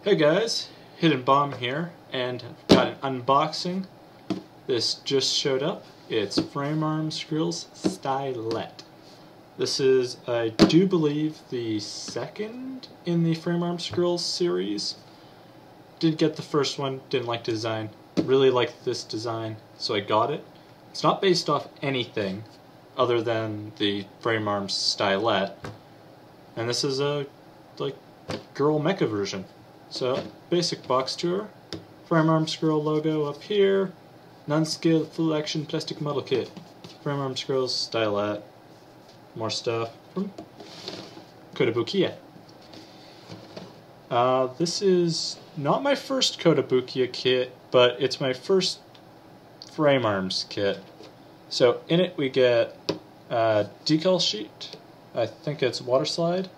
Hey guys, Hidden Bomb here, and I've got an unboxing. This just showed up. It's Frame Arm Skrills Stylet. This is, I do believe, the second in the Frame Arm Skrills series. Did get the first one, didn't like the design. Really liked this design, so I got it. It's not based off anything other than the Frame Arm Stylet. And this is a, girl mecha version. So, basic box tour, Frame Arm Skrill logo up here, non-scale full action plastic model kit, Frame Arm Skrills Stylet, more stuff from Kotobukiya. This is not my first Kotobukiya kit, but it's my first Frame Arms kit. So in it we get a decal sheet, I think it's water slide,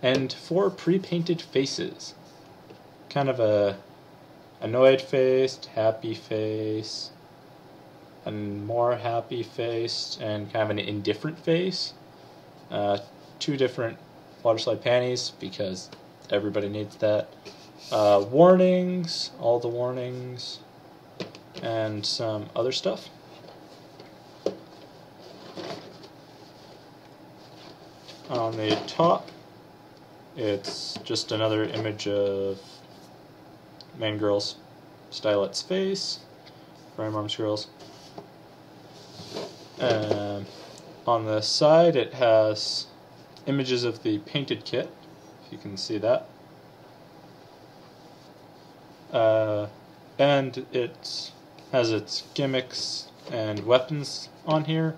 and 4 pre-painted faces. Kind of a annoyed face, happy face, a more happy face, and kind of an indifferent face. 2 different water slide panties because everybody needs that. Warnings, all the warnings, and some other stuff. On the top, it's just another image of main girl's Stylet's face, Frame Arm Skrills. On the side it has images of the painted kit, if you can see that. And it has its gimmicks and weapons on here,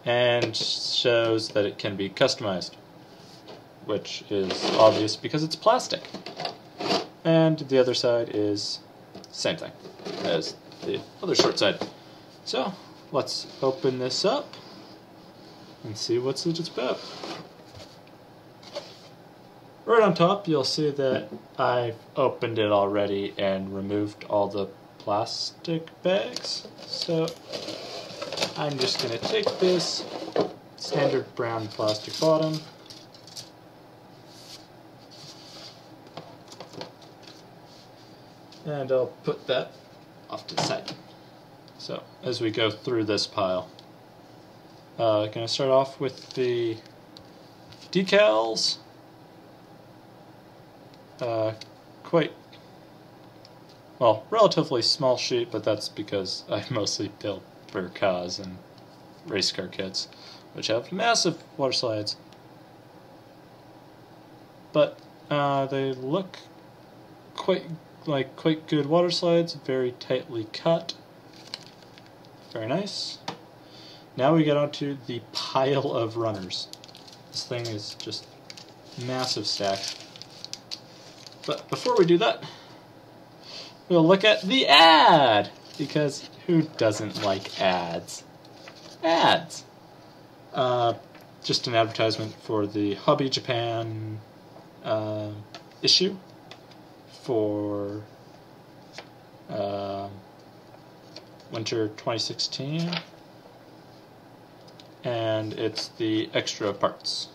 and shows that it can be customized, which is obvious because it's plastic. And the other side is same thing as the other short side. So let's open this up and see what's it about. Right on top you'll see that I've opened it already and removed all the plastic bags. So I'm just going to take this standard brown plastic bottom, and I'll put that off to the side. So, as we go through this pile, going to start off with the decals. Relatively small sheet, but that's because I mostly build for cars and race car kits, which have massive water slides. But they look quite good water slides, very tightly cut. Very nice. Now we get onto the pile of runners. This thing is just massive stack. But before we do that, we'll look at the ad, because who doesn't like ads? Ads! Just an advertisement for the Hobby Japan issue for winter 2016, and it's the extra parts,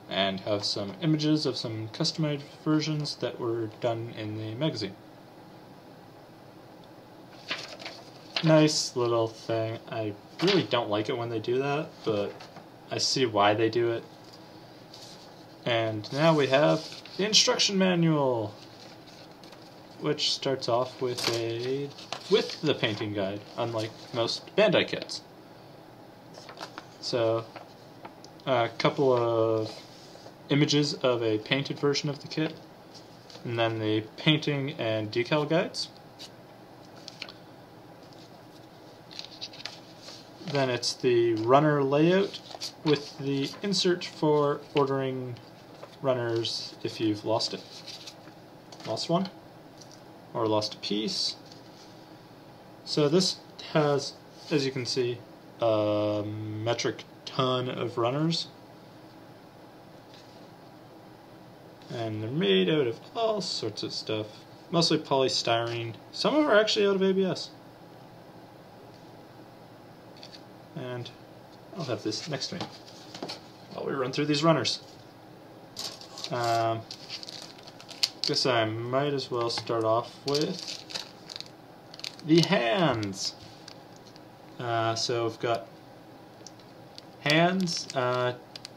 and have some images of some customized versions that were done in the magazine. Nice little thing. I really don't like it when they do that, but I see why they do it. And now we have the instruction manual, which starts off with the painting guide, unlike most Bandai kits. So, a couple of images of a painted version of the kit, and then the painting and decal guides. Then it's the runner layout with the insert for ordering runners if you've lost one, or lost a piece. So this has, as you can see, a metric ton of runners, and they're made out of all sorts of stuff, mostly polystyrene. Some of them are actually out of ABS. And I'll have this next to me while we run through these runners. guess I might as well start off with the hands. So we've got hands,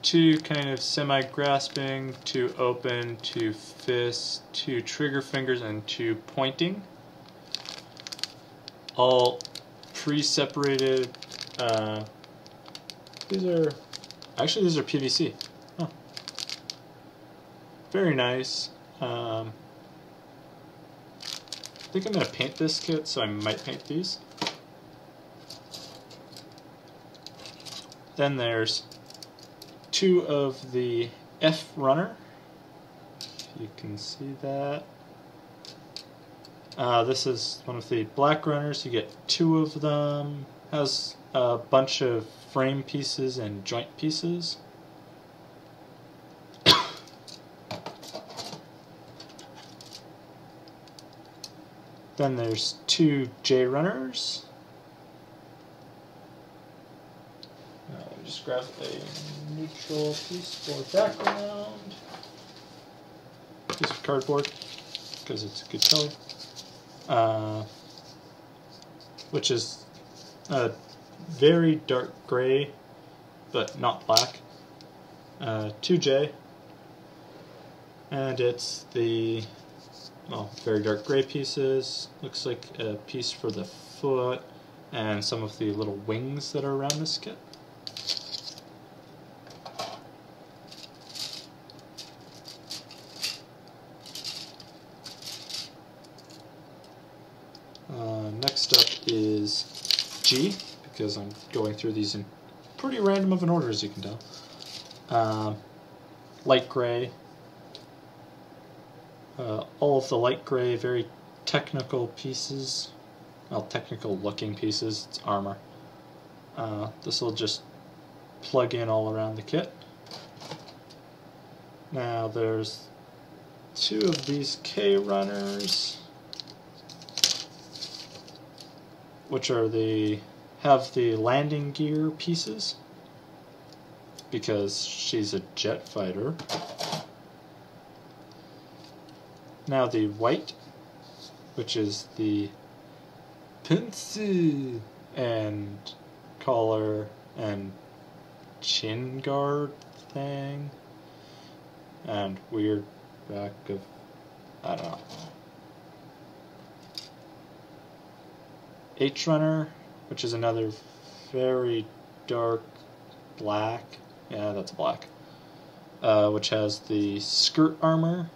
2 kind of semi-grasping, 2 open, 2 fists, 2 trigger fingers, and 2 pointing. All pre-separated. These are PVC. Huh. Very nice. I think I'm going to paint this kit, so I might paint these. Then there's 2 of the F runner. If you can see that. This is one of the black runners. You get 2 of them. Has a bunch of frame pieces and joint pieces. Then there's 2 J runners. Let me just grab a neutral piece for background. Piece of cardboard, because it's a good color. Which is a very dark gray, but not black. 2J. And it's the very dark gray pieces. Looks like a piece for the foot and some of the little wings that are around this kit. Next up is G, because I'm going through these in pretty random of an order, as you can tell. Light gray. All of the light gray, very technical pieces. Well, technical looking pieces. It's armor. This will just plug in all around the kit. Now there's 2 of these K runners, which are have the landing gear pieces, because she's a jet fighter. Now the white, which is the pencil and collar and chin guard thing, and weird back of, I don't know. H runner, which is another very dark black, yeah, that's black, which has the skirt armor,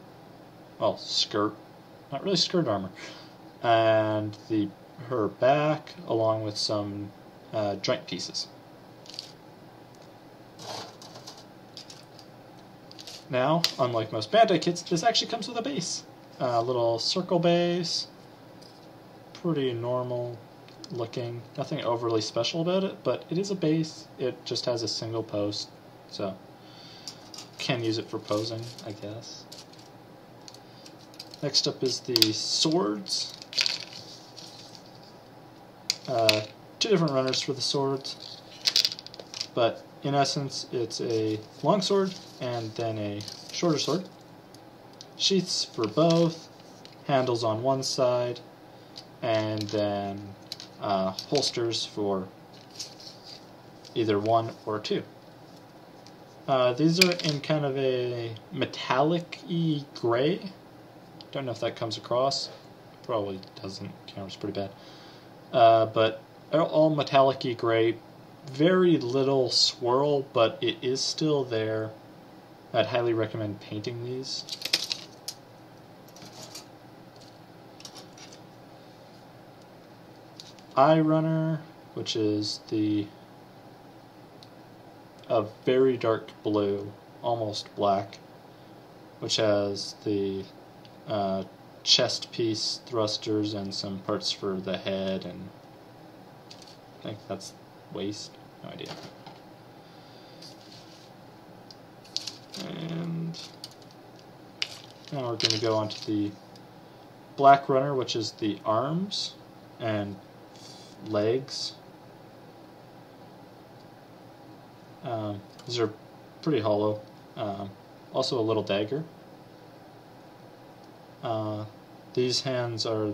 well, skirt, not really skirt armor, and her back, along with some joint pieces. Now, unlike most Bandai kits, this actually comes with a base. A little circle base, pretty normal looking, nothing overly special about it, but it is a base. It just has a single post, so can use it for posing, I guess. Next up is the swords. 2 different runners for the swords, but in essence it's a long sword and then a shorter sword. Sheaths for both, handles on one side, and then holsters for either 1 or 2. These are in kind of a metallic-y gray. Don't know if that comes across. Probably doesn't. Camera's pretty bad. But all metallic-y gray. Very little swirl, but it is still there. I'd highly recommend painting these. Eye runner, which is a very dark blue, almost black, which has the chest piece thrusters and some parts for the head, and I think that's waist, no idea. And now we're going to go on to the black runner, which is the arms and legs. These are pretty hollow. Also a little dagger. These hands are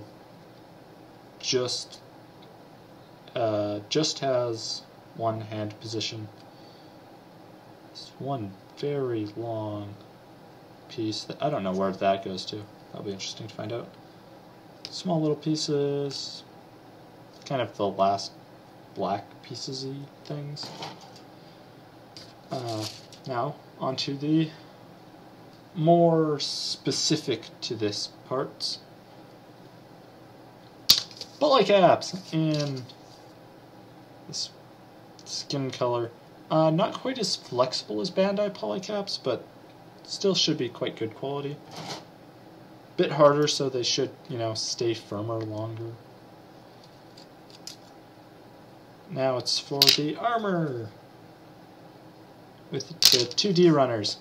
just has one hand position. It's one very long piece that I don't know where that goes to. That'll be interesting to find out. Small little pieces, kind of the last black pieces-y things. Now onto the more specific to this parts. Polycaps in this skin color. Not quite as flexible as Bandai polycaps, but still should be quite good quality. Bit harder, so they should, stay firmer longer. Now it's for the armor with the 2D runners.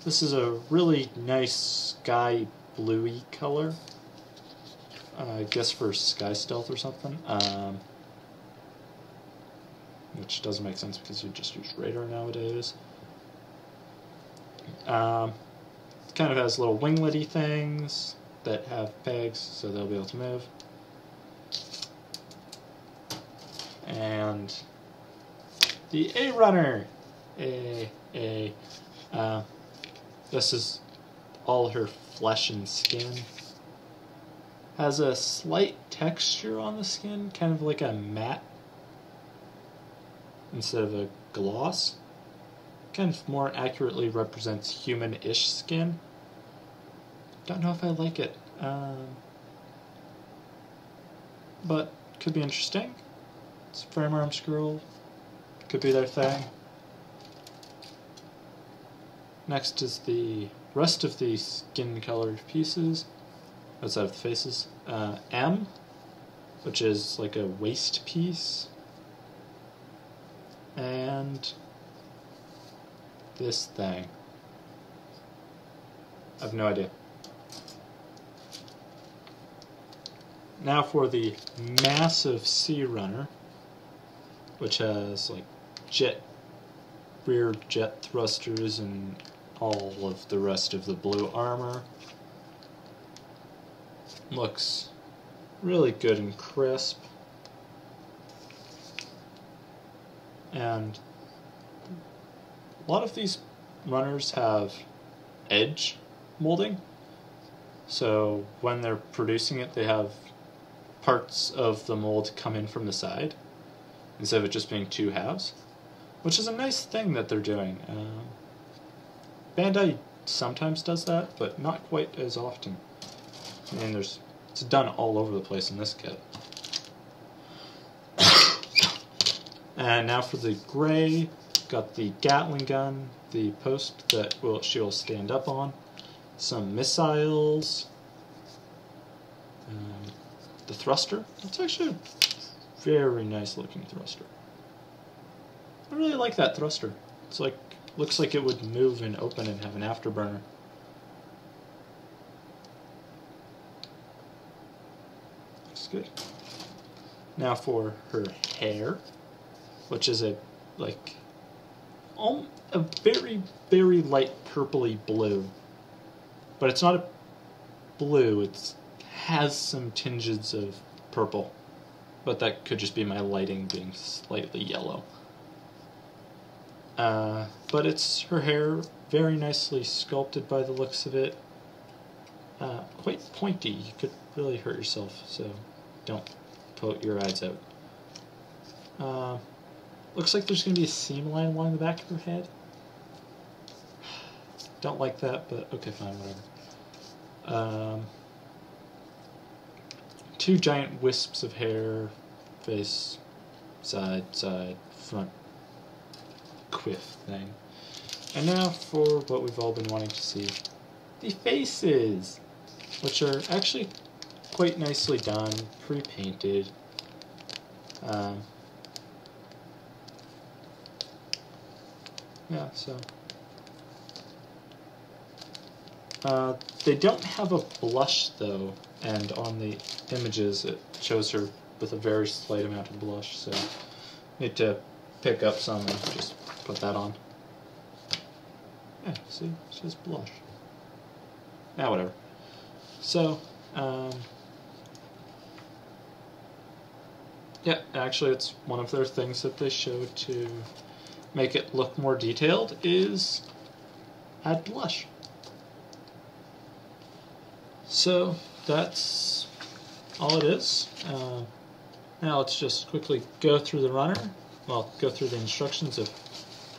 This is a really nice sky bluey color. I guess for sky stealth or something. Which doesn't make sense because you just use radar nowadays. It kind of has little winglet-y things that have pegs, so they'll be able to move. And the A runner, this is all her flesh and skin. Has a slight texture on the skin, kind of like a matte instead of a gloss. Kind of more accurately represents human-ish skin. Don't know if I like it, but could be interesting. It's a frame arm scroll, could be their thing. Next is the rest of the skin-colored pieces, outside of the faces. M, which is like a waist piece, and this thing. I have no idea. Now for the massive C runner, which has like rear jet thrusters and all of the rest of the blue armor. Looks really good and crisp. And a lot of these runners have edge molding, so when they're producing it, they have parts of the mold come in from the side instead of it just being two halves, which is a nice thing that they're doing. Bandai sometimes does that, but not quite as often. I mean, it's done all over the place in this kit. And now for the gray, got the Gatling gun, the post that she will stand up on, some missiles, the thruster. It's actually a very nice looking thruster. I really like that thruster. It's like, looks like it would move and open and have an afterburner. Looks good. Now for her hair, which is a very, very light purpley blue. But it's not a blue, it has some tinges of purple. But that could just be my lighting being slightly yellow. But it's her hair, very nicely sculpted by the looks of it. Quite pointy, you could really hurt yourself, so don't poke your eyes out. Looks like there's going to be a seam line along the back of her head. Don't like that, but okay, fine, whatever. Two giant wisps of hair, face, side, front, quiff thing. And now for what we've all been wanting to see. The faces, which are actually quite nicely done, pre-painted. Yeah, so they don't have a blush though, and on the images it shows her with a very slight amount of blush, so need to pick up some and just put that on. Yeah, see, it says blush. Now whatever. So, yeah, actually it's one of their things that they show to make it look more detailed is add blush. So that's all it is. Now let's just quickly go through the runner. Well, go through the instructions of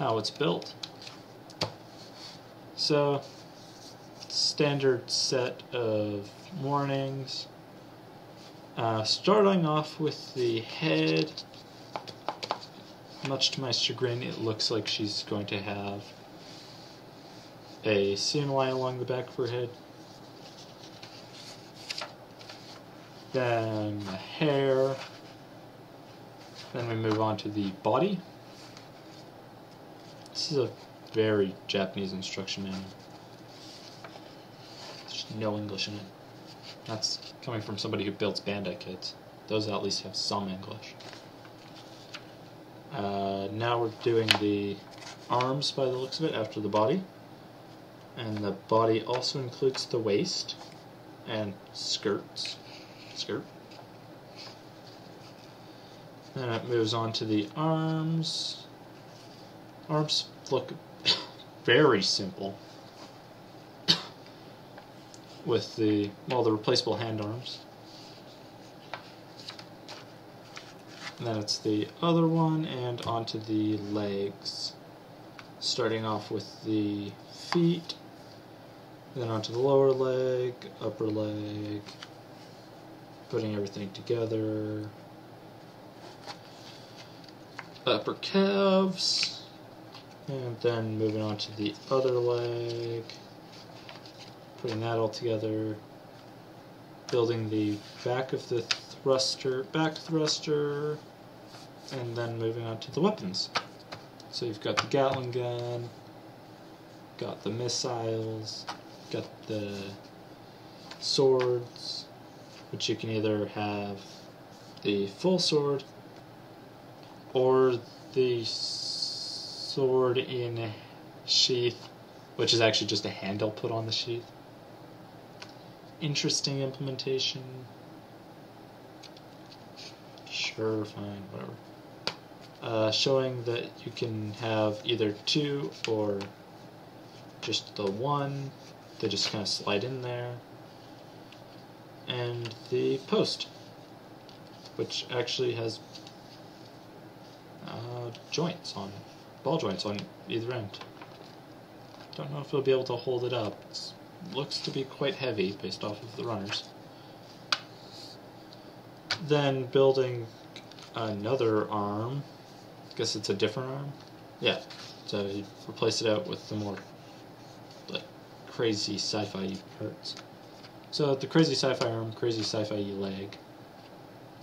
how it's built. So, standard set of warnings. Starting off with the head, much to my chagrin, it looks like she's going to have a seam line along the back of her head. Then the hair. Then we move on to the body. This is a very Japanese instruction manual. There's no English in it. That's coming from somebody who builds Bandai kits. Those at least have some English. Now we're doing the arms by the looks of it after the body. And the body also includes the waist and skirts. Skirt. Then it moves on to the arms. Arms look very simple with the replaceable hand arms. And then it's the other one and onto the legs. Starting off with the feet, then onto the lower leg, upper leg, putting everything together. Upper calves, and then moving on to the other leg, putting that all together, building the back of the back thruster, and then moving on to the weapons. So you've got the Gatling gun, got the missiles, got the swords, which you can either have the full sword or the sword in a sheath, which is actually just a handle put on the sheath. Interesting implementation. Sure, fine, whatever. Showing that you can have either two or just the one. They just kind of slide in there. And the post, which actually has ball joints on either end. Don't know if it'll be able to hold it up. It looks to be quite heavy based off of the runners. Then building another arm. I guess it's a different arm. Yeah, so you replace it out with the more like crazy sci-fi parts. So the crazy sci-fi arm, crazy sci-fi leg.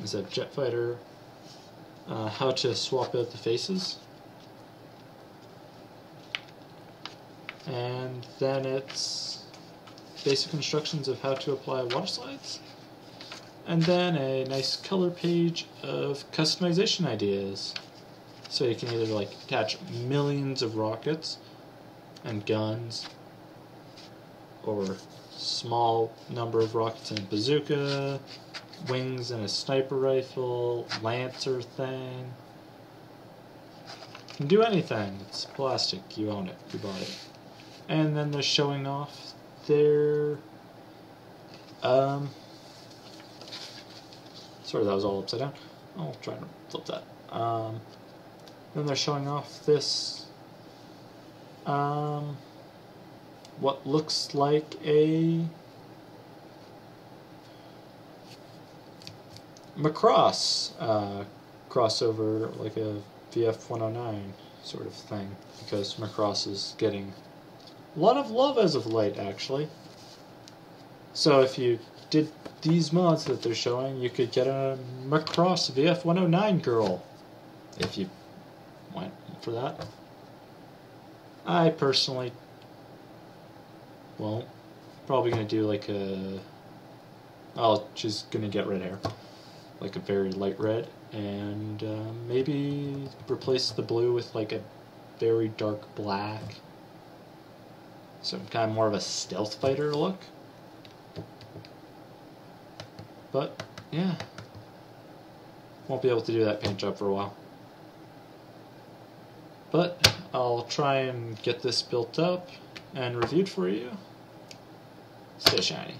Is a jet fighter. How to swap out the faces. And then it's basic instructions of how to apply water slides. And then a nice color page of customization ideas. So you can either like attach millions of rockets and guns, or small number of rockets in a bazooka, wings in a sniper rifle, lancer thing. You can do anything. It's plastic. You own it. You bought it. And then they're showing off their sorry, that was all upside down. I'll try to flip that. Then they're showing off this what looks like a Macross crossover, like a VF-109 sort of thing, because Macross is getting a lot of love as of late, actually. So if you did these mods that they're showing, you could get a Macross VF-109 girl, if you went for that. I personally won't. Probably going to do like a... Oh, she's going to get red hair. Like a very light red. And maybe replace the blue with like a very dark black. So kind of more of a stealth fighter look. But, yeah. Won't be able to do that paint job for a while. But I'll try and get this built up and reviewed for you. Stay shiny.